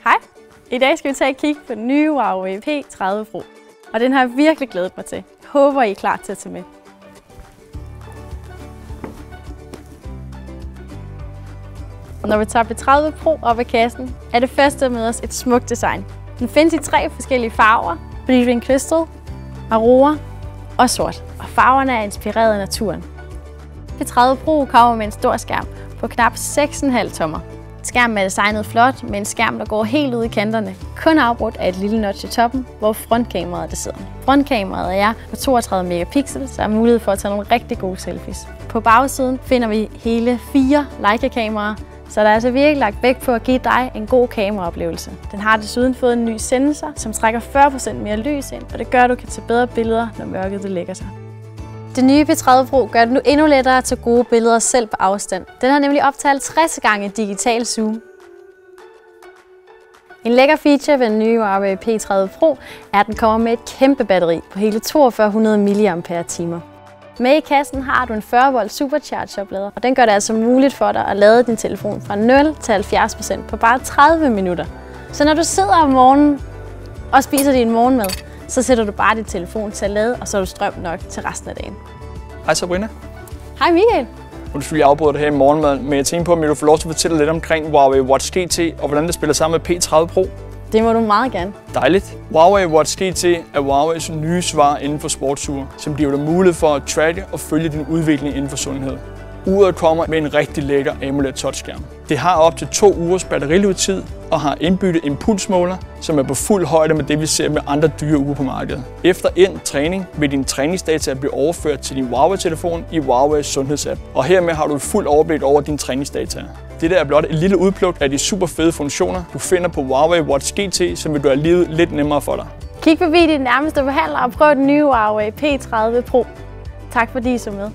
Hej! I dag skal vi tage et kig på den nye Huawei P30 Pro. Og den har jeg virkelig glædet mig til. Jeg håber, I er klar til at tage med. Når vi tager P30 Pro op af kassen, er det første at møde os et smukt design. Den findes i 3 forskellige farver: Bleeding Crystal, Aurora og sort. Og farverne er inspireret af naturen. P30 Pro kommer med en stor skærm på knap 6,5 tommer. Skærmen er designet flot med en skærm, der går helt ud i kanterne, kun afbrudt af et lille notch i toppen, hvor frontkameraet der sidder. Frontkameraet er på 32 megapixel, så er mulighed for at tage nogle rigtig gode selfies. På bagsiden finder vi hele 4 Leica-kameraer, så der er altså virkelig lagt vægt på at give dig en god kameraoplevelse. Den har desuden fået en ny sensor, som trækker 40% mere lys ind, og det gør, at du kan tage bedre billeder, når mørket det lægger sig. Det nye P30 Pro gør det nu endnu lettere at tage gode billeder selv på afstand. Den har nemlig op til 50 gange digital zoom. En lækker feature ved den nye Huawei P30 Pro er, at den kommer med et kæmpe batteri på hele 4200 mAh. Med i kassen har du en 40 volt supercharge-oplader, og den gør det altså muligt for dig at lade din telefon fra 0 til 70% på bare 30 minutter. Så når du sidder om morgenen og spiser din morgenmad, så sætter du bare din telefon til at lade, og så har du strøm nok til resten af dagen. Hej Sabrina. Hej Michael. Undskyld, jeg afbryder det her i morgenmad, men jeg tænker på, om jeg vil få lov til at fortælle lidt omkring Huawei Watch GT og hvordan det spiller sammen med P30 Pro. Det må du meget gerne. Dejligt. Huawei Watch GT er Huaweis nye svar inden for sportsure, som giver dig mulighed for at tracke og følge din udvikling inden for sundhed. Uret kommer med en rigtig lækker AMOLED touchskærm. Det har op til 2 ugers batterilevetid og har indbygget impulsmåler, som er på fuld højde med det, vi ser med andre dyre ure på markedet. Efter endt træning vil din træningsdata blive overført til din Huawei-telefon i Huaweis sundhedsapp. Og hermed har du et fuldt overblik over dine træningsdata. Dette er blot et lille udpluk af de super fede funktioner, du finder på Huawei Watch GT, som vil gøre livet lidt nemmere for dig. Kig forbi din nærmeste forhandler og prøv den nye Huawei P30 Pro. Tak fordi I så med.